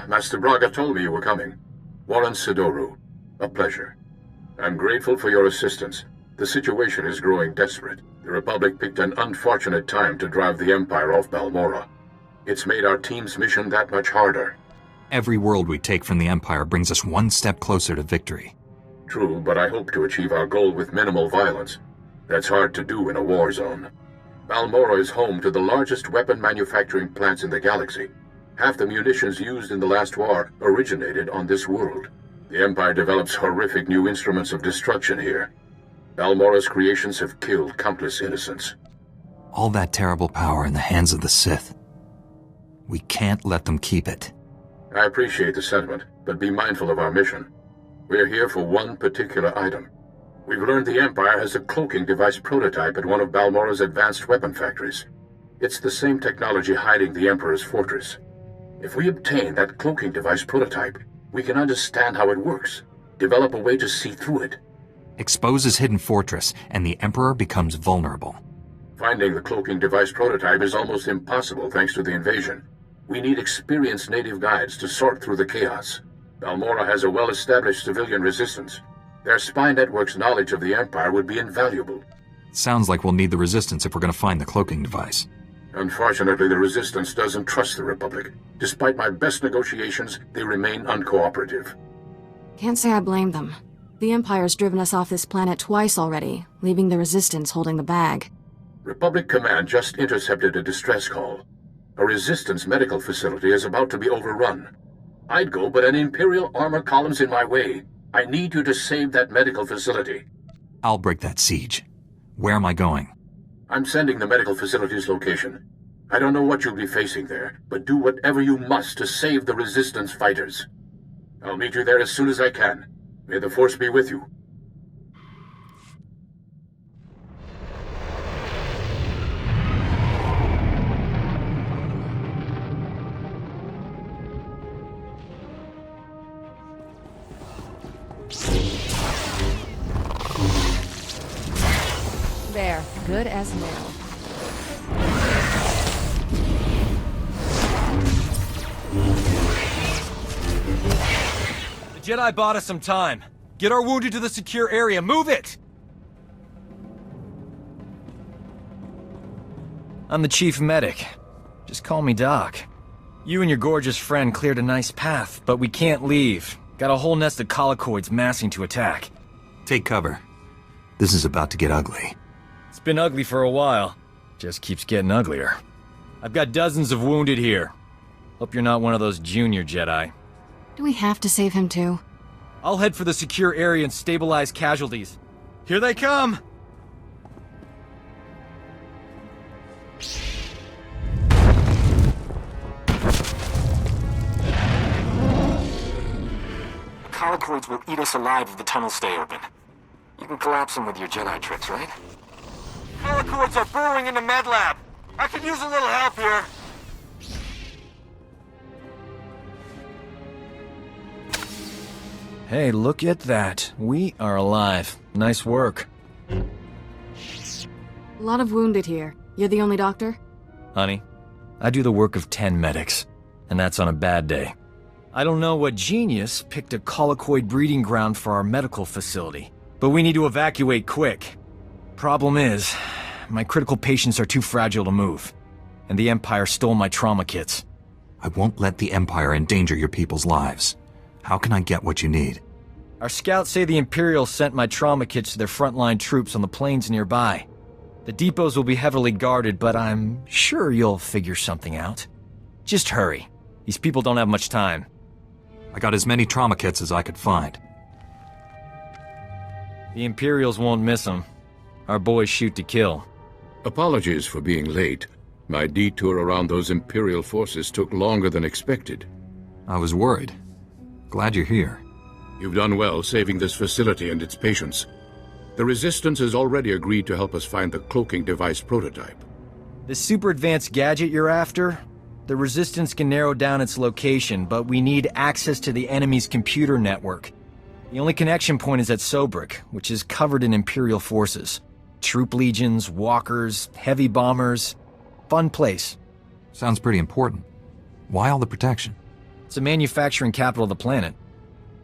Master Braga told me you were coming. Warren Sidoru. A pleasure. I'm grateful for your assistance. The situation is growing desperate. The Republic picked an unfortunate time to drive the Empire off Balmorra. It's made our team's mission that much harder. Every world we take from the Empire brings us one step closer to victory. True, but I hope to achieve our goal with minimal violence. That's hard to do in a war zone. Balmorra is home to the largest weapon manufacturing plants in the galaxy. Half the munitions used in the last war originated on this world. The Empire develops horrific new instruments of destruction here. Balmorra's creations have killed countless innocents. All that terrible power in the hands of the Sith. We can't let them keep it. I appreciate the sentiment, but be mindful of our mission. We're here for one particular item. We've learned the Empire has a cloaking device prototype at one of Balmorra's advanced weapon factories. It's the same technology hiding the Emperor's fortress. If we obtain that cloaking device prototype, we can understand how it works, develop a way to see through it. Expose his hidden fortress, and the Emperor becomes vulnerable. Finding the cloaking device prototype is almost impossible thanks to the invasion. We need experienced native guides to sort through the chaos. Balmorra has a well-established civilian resistance. Their spy network's knowledge of the Empire would be invaluable. Sounds like we'll need the Resistance if we're going to find the cloaking device. Unfortunately, the Resistance doesn't trust the Republic. Despite my best negotiations, they remain uncooperative. Can't say I blame them. The Empire's driven us off this planet twice already, leaving the Resistance holding the bag. Republic Command just intercepted a distress call. A Resistance medical facility is about to be overrun. I'd go, but an Imperial armor column's in my way. I need you to save that medical facility. I'll break that siege. Where am I going? I'm sending the medical facility's location. I don't know what you'll be facing there, but do whatever you must to save the Resistance fighters. I'll meet you there as soon as I can. May the Force be with you. There, good as new. The Jedi bought us some time. Get our wounded to the secure area. Move it! I'm the chief medic. Just call me Doc. You and your gorgeous friend cleared a nice path, but we can't leave. Got a whole nest of colicoids massing to attack. Take cover. This is about to get ugly. It's been ugly for a while. Just keeps getting uglier. I've got dozens of wounded here. Hope you're not one of those junior Jedi. Do we have to save him too? I'll head for the secure area and stabilize casualties. Here they come! Colicoids will eat us alive if the tunnels stay open. You can collapse them with your Jedi tricks, right? Colicoids are burrowing into med lab. I could use a little help here. Hey, look at that. We are alive. Nice work. A lot of wounded here. You're the only doctor? Honey, I do the work of 10 medics, and that's on a bad day. I don't know what genius picked a colicoid breeding ground for our medical facility, but we need to evacuate quick. Problem is, my critical patients are too fragile to move, and the Empire stole my trauma kits. I won't let the Empire endanger your people's lives. How can I get what you need? Our scouts say the Imperials sent my trauma kits to their frontline troops on the plains nearby. The depots will be heavily guarded, but I'm sure you'll figure something out. Just hurry. These people don't have much time. I got as many trauma kits as I could find. The Imperials won't miss them. Our boys shoot to kill. Apologies for being late. My detour around those Imperial forces took longer than expected. I was worried. Glad you're here. You've done well saving this facility and its patients. The Resistance has already agreed to help us find the cloaking device prototype. The super advanced gadget you're after? The Resistance can narrow down its location, but we need access to the enemy's computer network. The only connection point is at Sobrik, which is covered in Imperial forces. Troop legions, walkers, heavy bombers. Fun place. Sounds pretty important. Why all the protection? It's the manufacturing capital of the planet.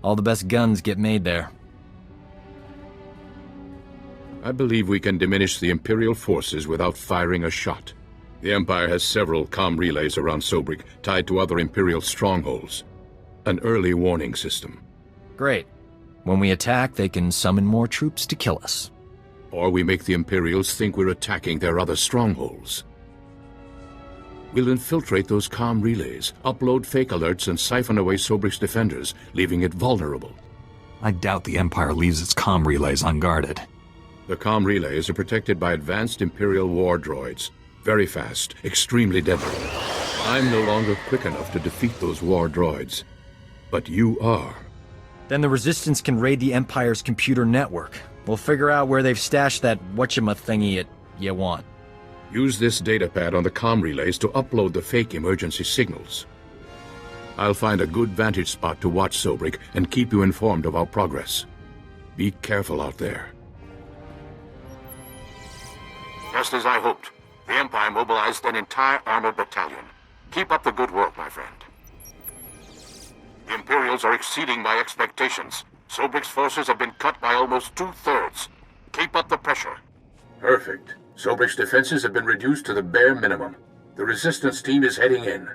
All the best guns get made there. I believe we can diminish the Imperial forces without firing a shot. The Empire has several comm relays around Sobrik tied to other Imperial strongholds. An early warning system. Great. When we attack, they can summon more troops to kill us. Or we make the Imperials think we're attacking their other strongholds. We'll infiltrate those comm relays, upload fake alerts, and siphon away Sobrik's defenders, leaving it vulnerable. I doubt the Empire leaves its comm relays unguarded. The comm relays are protected by advanced Imperial war droids. Very fast, extremely deadly. I'm no longer quick enough to defeat those war droids. But you are. Then the Resistance can raid the Empire's computer network. We'll figure out where they've stashed that whatchama-thingy you want. Use this datapad on the comm relays to upload the fake emergency signals. I'll find a good vantage spot to watch Sobrik and keep you informed of our progress. Be careful out there. Just as I hoped, the Empire mobilized an entire armored battalion. Keep up the good work, my friend. The Imperials are exceeding my expectations. Sobrik's forces have been cut by almost 2/3. Keep up the pressure. Perfect. Sobrik's defenses have been reduced to the bare minimum. The Resistance team is heading in.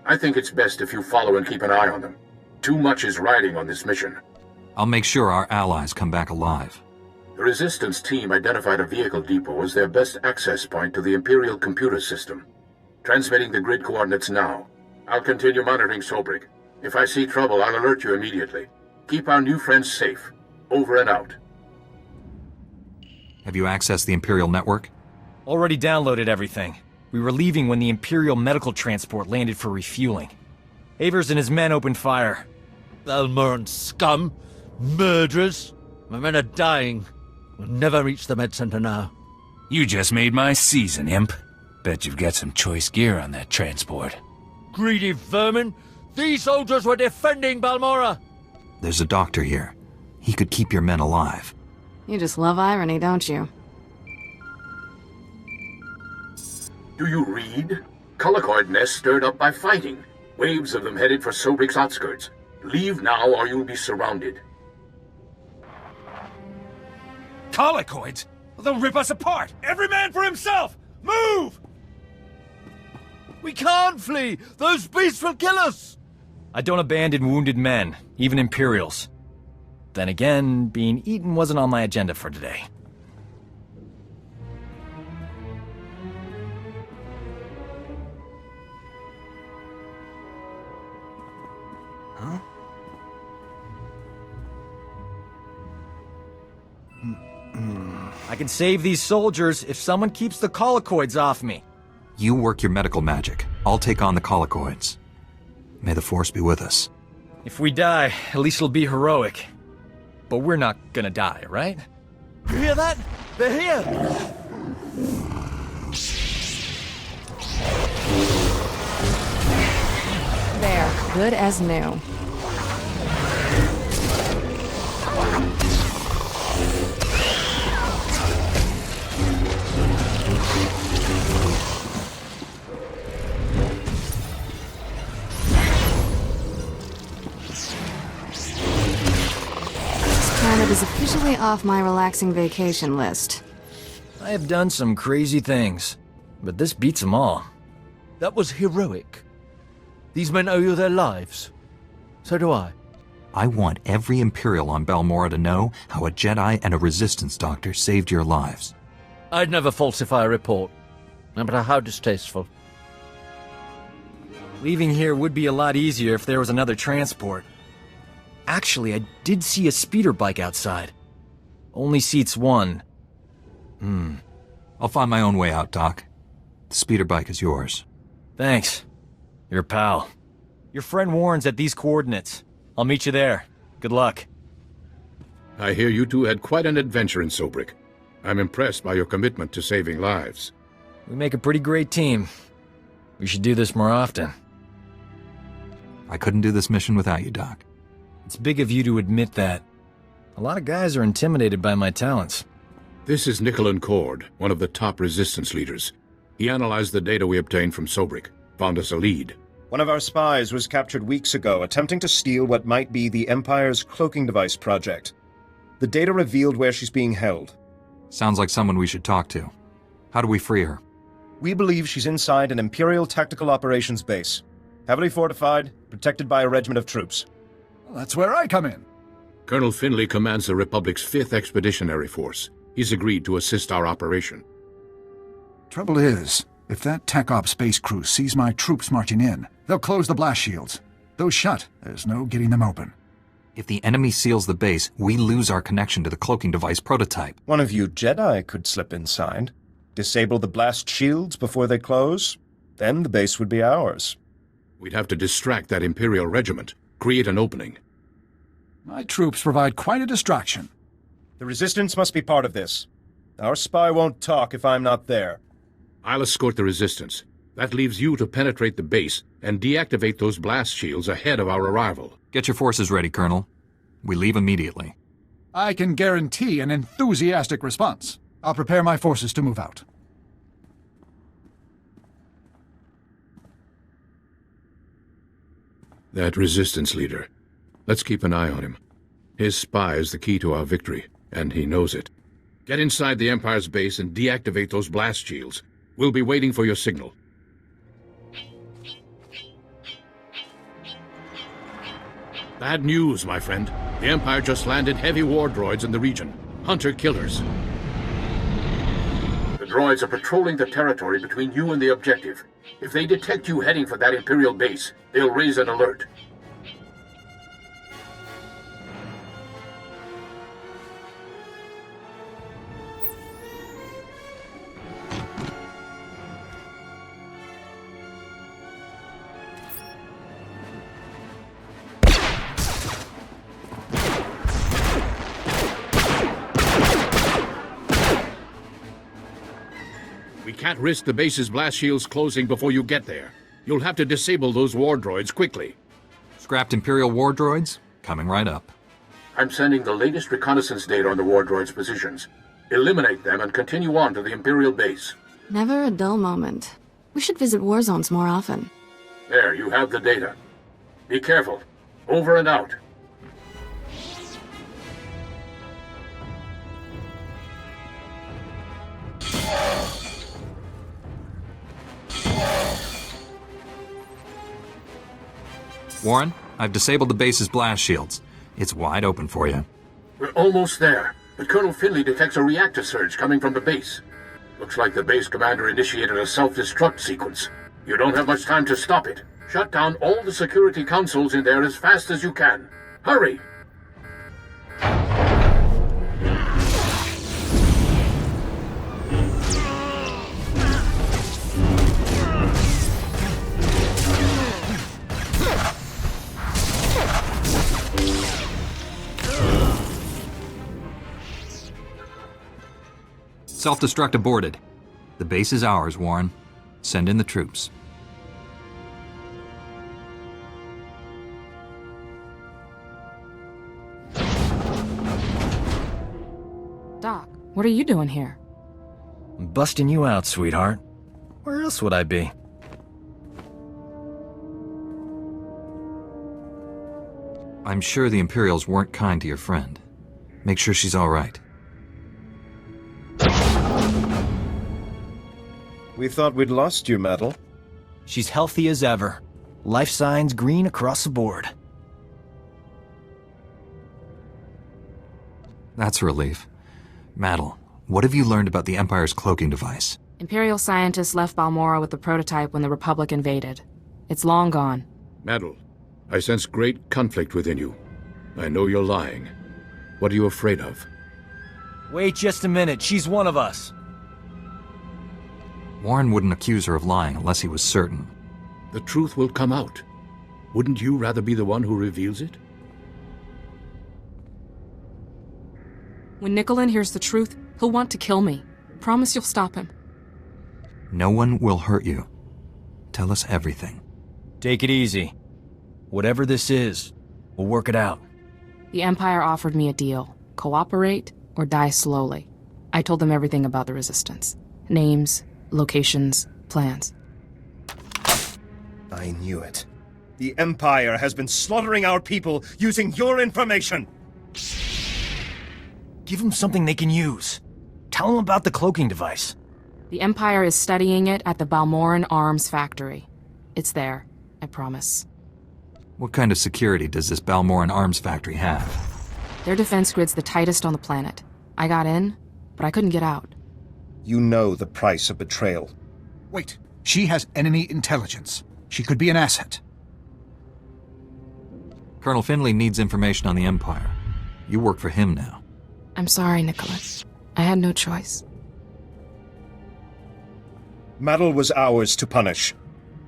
I think it's best if you follow and keep an eye on them. Too much is riding on this mission. I'll make sure our allies come back alive. The Resistance team identified a vehicle depot as their best access point to the Imperial computer system. Transmitting the grid coordinates now. I'll continue monitoring Sobrik. If I see trouble, I'll alert you immediately. Keep our new friends safe. Over and out. Have you accessed the Imperial network? Already downloaded everything. We were leaving when the Imperial medical transport landed for refueling. Avers and his men opened fire. Balmorran scum! Murderers! My men are dying. We'll never reach the med center now. You just made my season, imp. Bet you've got some choice gear on that transport. Greedy vermin! These soldiers were defending Balmorra! There's a doctor here. He could keep your men alive. You just love irony, don't you? Do you read? Colicoid nests stirred up by fighting. Waves of them headed for Sobrik's outskirts. Leave now or you'll be surrounded. Colicoids? They'll rip us apart! Every man for himself! Move! We can't flee! Those beasts will kill us! I don't abandon wounded men, even Imperials. Then again, being eaten wasn't on my agenda for today. Huh? I can save these soldiers if someone keeps the colicoids off me. You work your medical magic. I'll take on the colicoids. May the Force be with us. If we die, at least it'll be heroic. But we're not gonna die, right? You hear that? They're here! There, good as new. Planet is officially off my relaxing vacation list. I have done some crazy things, but this beats them all. That was heroic. These men owe you their lives. So do I. I want every Imperial on Balmorra to know how a Jedi and a Resistance doctor saved your lives. I'd never falsify a report, no matter how distasteful. Leaving here would be a lot easier if there was another transport. Actually, I did see a speeder bike outside. Only seats one. I'll find my own way out, Doc. The speeder bike is yours. Thanks. Your pal. Your friend Warren's at these coordinates. I'll meet you there. Good luck. I hear you two had quite an adventure in Sobrik. I'm impressed by your commitment to saving lives. We make a pretty great team. We should do this more often. I couldn't do this mission without you, Doc. It's big of you to admit that. A lot of guys are intimidated by my talents. This is Nicholan Cord, one of the top Resistance leaders. He analyzed the data we obtained from Sobrik, found us a lead. One of our spies was captured weeks ago attempting to steal what might be the Empire's cloaking device project. The data revealed where she's being held. Sounds like someone we should talk to. How do we free her? We believe she's inside an Imperial Tactical Operations base. Heavily fortified, protected by a regiment of troops. Well, that's where I come in. Colonel Finley commands the Republic's 5th Expeditionary Force. He's agreed to assist our operation. Trouble is, if that Tech Op space crew sees my troops marching in, they'll close the blast shields. Those shut, there's no getting them open. If the enemy seals the base, we lose our connection to the cloaking device prototype. One of you Jedi could slip inside, disable the blast shields before they close, then the base would be ours. We'd have to distract that Imperial regiment, create an opening. My troops provide quite a distraction. The Resistance must be part of this. Our spy won't talk if I'm not there. I'll escort the Resistance. That leaves you to penetrate the base and deactivate those blast shields ahead of our arrival. Get your forces ready, Colonel. We leave immediately. I can guarantee an enthusiastic response. I'll prepare my forces to move out. That Resistance leader. Let's keep an eye on him. His spy is the key to our victory, and he knows it. Get inside the Empire's base and deactivate those blast shields. We'll be waiting for your signal. Bad news, my friend. The Empire just landed heavy war droids in the region. Hunter-killers. The droids are patrolling the territory between you and the objective. If they detect you heading for that Imperial base, they'll raise an alert. We can't risk the base's blast shields closing before you get there. You'll have to disable those war droids quickly. Scrapped Imperial war droids? Coming right up. I'm sending the latest reconnaissance data on the war droids' positions. Eliminate them and continue on to the Imperial base. Never a dull moment. We should visit war zones more often. There, you have the data. Be careful. Over and out. Warren, I've disabled the base's blast shields. It's wide open for you. We're almost there, but Colonel Finley detects a reactor surge coming from the base. Looks like the base commander initiated a self-destruct sequence. You don't have much time to stop it. Shut down all the security consoles in there as fast as you can. Hurry! Self-destruct aborted. The base is ours, Warren. Send in the troops. Doc, what are you doing here? I'm busting you out, sweetheart. Where else would I be? I'm sure the Imperials weren't kind to your friend. Make sure she's all right. We thought we'd lost you, Metal. She's healthy as ever. Life signs green across the board. That's a relief. Maddle, what have you learned about the Empire's cloaking device? Imperial scientists left Balmorra with the prototype when the Republic invaded. It's long gone. Maddle, I sense great conflict within you. I know you're lying. What are you afraid of? Wait just a minute. She's one of us. Warren wouldn't accuse her of lying unless he was certain. The truth will come out. Wouldn't you rather be the one who reveals it? When Nicolin hears the truth, he'll want to kill me. Promise you'll stop him. No one will hurt you. Tell us everything. Take it easy. Whatever this is, we'll work it out. The Empire offered me a deal. Cooperate or die slowly. I told them everything about the Resistance. Names, locations, plans. I knew it. The Empire has been slaughtering our people using your information! Give them something they can use. Tell them about the cloaking device. The Empire is studying it at the Balmorran Arms Factory. It's there, I promise. What kind of security does this Balmorran Arms Factory have? Their defense grid's the tightest on the planet. I got in, but I couldn't get out. You know the price of betrayal. Wait, she has enemy intelligence. She could be an asset. Colonel Finley needs information on the Empire. You work for him now. I'm sorry, Nicholas. I had no choice. Madel was ours to punish.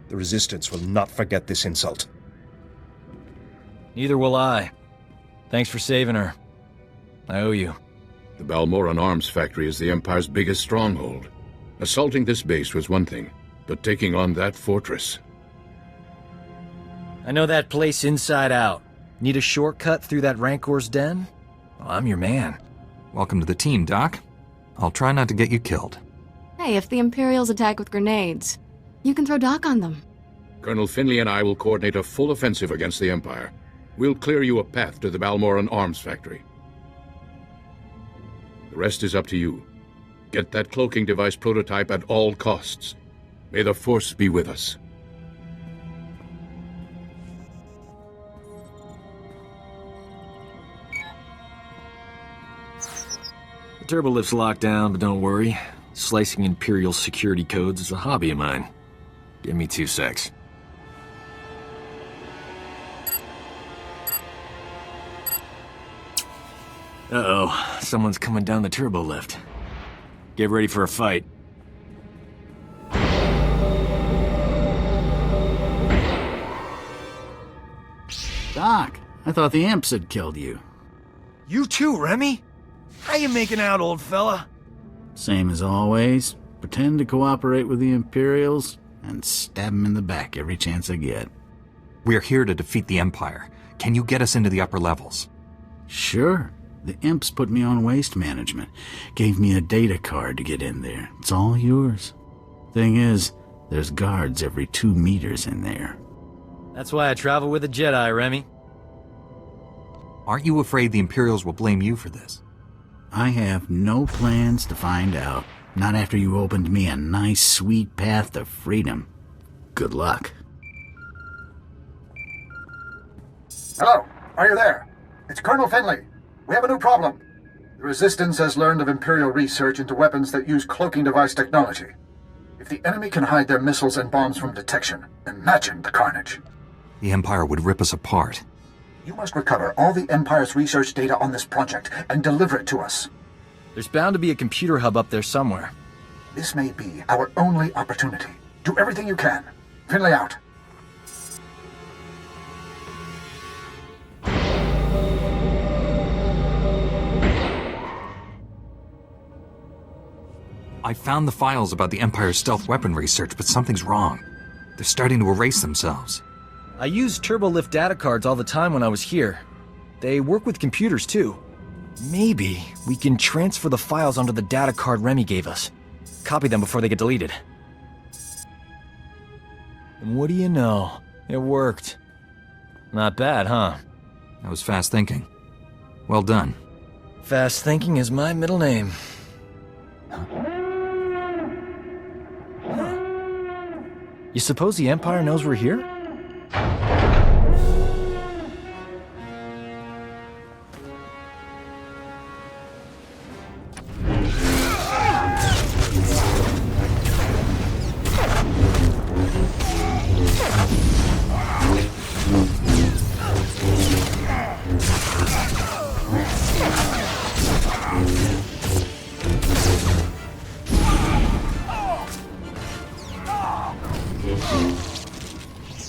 The Resistance will not forget this insult. Neither will I. Thanks for saving her. I owe you. The Balmorran Arms Factory is the Empire's biggest stronghold. Assaulting this base was one thing, but taking on that fortress... I know that place inside out. Need a shortcut through that Rancor's den? Well, I'm your man. Welcome to the team, Doc. I'll try not to get you killed. Hey, if the Imperials attack with grenades, you can throw Doc on them. Colonel Finley and I will coordinate a full offensive against the Empire. We'll clear you a path to the Balmorran Arms Factory. The rest is up to you. Get that cloaking device prototype at all costs. May the Force be with us. The turbolift's locked down, but don't worry. Slicing Imperial security codes is a hobby of mine. Give me 2 secs. Uh-oh, someone's coming down the turbo lift. Get ready for a fight. Doc, I thought the imps had killed you. You too, Remy? How you making out, old fella? Same as always. Pretend to cooperate with the Imperials and stab them in the back every chance I get. We're here to defeat the Empire. Can you get us into the upper levels? Sure. The imps put me on waste management. Gave me a data card to get in there. It's all yours. Thing is, there's guards every 2 meters in there. That's why I travel with a Jedi, Remy. Aren't you afraid the Imperials will blame you for this? I have no plans to find out. Not after you opened me a nice, sweet path to freedom. Good luck. Hello, are you there? It's Colonel Finley. We have a new problem. The Resistance has learned of Imperial research into weapons that use cloaking device technology. If the enemy can hide their missiles and bombs from detection, imagine the carnage. The Empire would rip us apart. You must recover all the Empire's research data on this project and deliver it to us. There's bound to be a computer hub up there somewhere. This may be our only opportunity. Do everything you can. Finley out. I found the files about the Empire's stealth weapon research, but something's wrong. They're starting to erase themselves. I use turbolift data cards all the time when I was here. They work with computers too. Maybe we can transfer the files onto the data card Remy gave us. Copy them before they get deleted. And what do you know? It worked. Not bad, huh? That was fast thinking. Well done. Fast thinking is my middle name. You suppose the Empire knows we're here?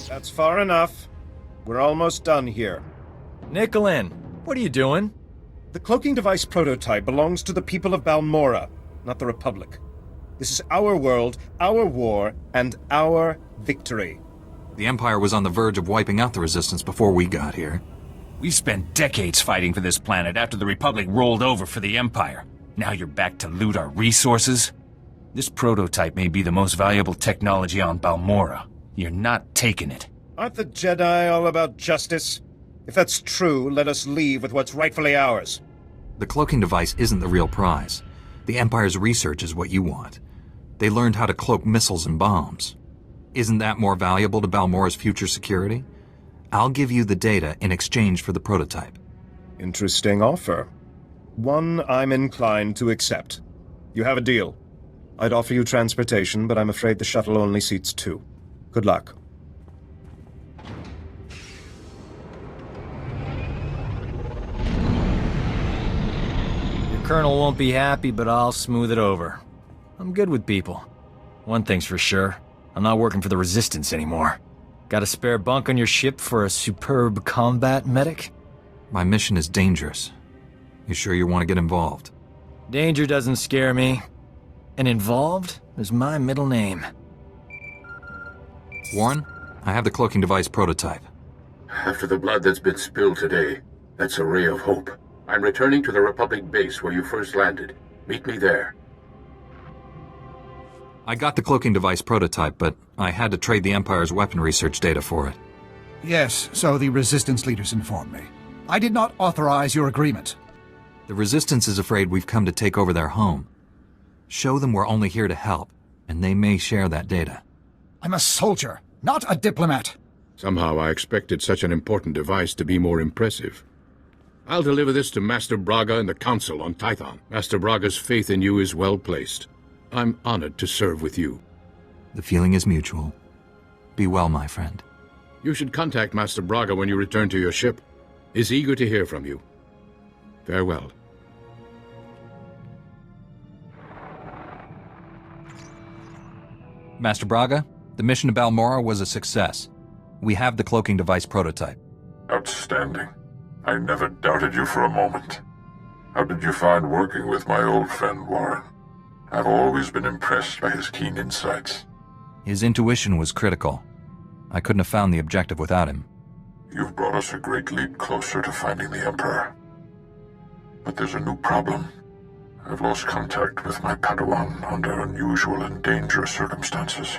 That's far enough. We're almost done here. Nicolin, what are you doing? The cloaking device prototype belongs to the people of Balmorra, not the Republic. This is our world, our war, and our victory. The Empire was on the verge of wiping out the Resistance before we got here. We've spent decades fighting for this planet after the Republic rolled over for the Empire. Now you're back to loot our resources? This prototype may be the most valuable technology on Balmorra. You're not taking it. Aren't the Jedi all about justice? If that's true, let us leave with what's rightfully ours. The cloaking device isn't the real prize. The Empire's research is what you want. They learned how to cloak missiles and bombs. Isn't that more valuable to Balmorra's future security? I'll give you the data in exchange for the prototype. Interesting offer. One I'm inclined to accept. You have a deal. I'd offer you transportation, but I'm afraid the shuttle only seats 2. Good luck. Your colonel won't be happy, but I'll smooth it over. I'm good with people. One thing's for sure, I'm not working for the Resistance anymore. Got a spare bunk on your ship for a superb combat medic? My mission is dangerous. You sure you want to get involved? Danger doesn't scare me. And involved is my middle name. Warren, I have the cloaking device prototype. After the blood that's been spilled today, that's a ray of hope. I'm returning to the Republic base where you first landed. Meet me there. I got the cloaking device prototype, but I had to trade the Empire's weapon research data for it. Yes, so the Resistance leaders informed me. I did not authorize your agreement. The Resistance is afraid we've come to take over their home. Show them we're only here to help, and they may share that data. I'm a soldier, not a diplomat. Somehow I expected such an important device to be more impressive. I'll deliver this to Master Braga and the Council on Tython. Master Braga's faith in you is well placed. I'm honored to serve with you. The feeling is mutual. Be well, my friend. You should contact Master Braga when you return to your ship. He's eager to hear from you. Farewell. Master Braga, the mission to Balmorra was a success. We have the cloaking device prototype. Outstanding. I never doubted you for a moment. How did you find working with my old friend Warren? I've always been impressed by his keen insights. His intuition was critical. I couldn't have found the objective without him. You've brought us a great leap closer to finding the Emperor. But there's a new problem. I've lost contact with my Padawan under unusual and dangerous circumstances.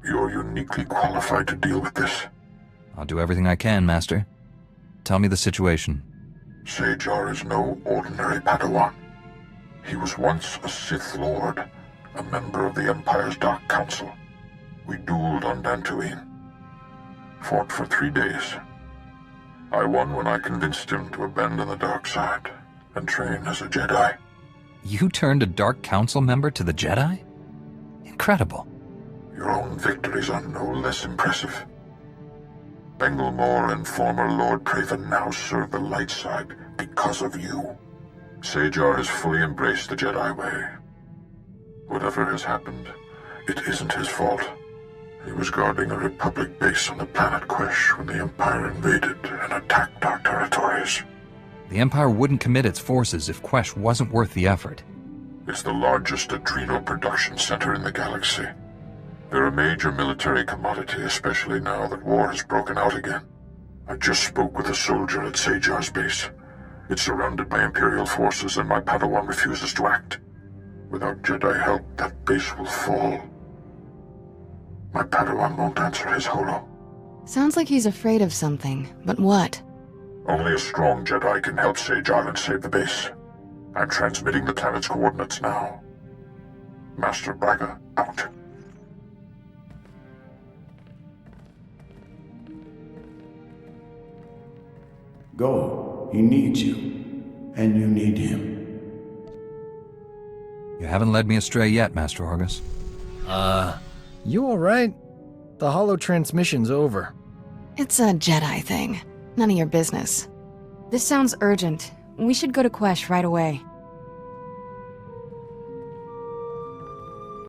You're uniquely qualified to deal with this. I'll do everything I can, Master. Tell me the situation. SWTOR is no ordinary Padawan. He was once a Sith Lord, a member of the Empire's Dark Council. We dueled on Dantooine. Fought for 3 days. I won when I convinced him to abandon the dark side and train as a Jedi. You turned a Dark Council member to the Jedi? Incredible. Your own victories are no less impressive. Balmorra and former Lord Praven now serve the light side because of you. SWTOR has fully embraced the Jedi way. Whatever has happened, it isn't his fault. He was guarding a Republic base on the planet Quesh when the Empire invaded and attacked our territories. The Empire wouldn't commit its forces if Quesh wasn't worth the effort. It's the largest adrenal production center in the galaxy. They're a major military commodity, especially now that war has broken out again. I just spoke with a soldier at SWTOR's base. It's surrounded by Imperial forces and my Padawan refuses to act. Without Jedi help, that base will fall. My Padawan won't answer his holo. Sounds like he's afraid of something, but what? Only a strong Jedi can help SWTOR and save the base. I'm transmitting the planet's coordinates now. Master Braga, out. Go. He needs you. And you need him. You haven't led me astray yet, Master Orgus. You alright? The holo transmission's over. It's a Jedi thing. None of your business. This sounds urgent. We should go to Quesh right away.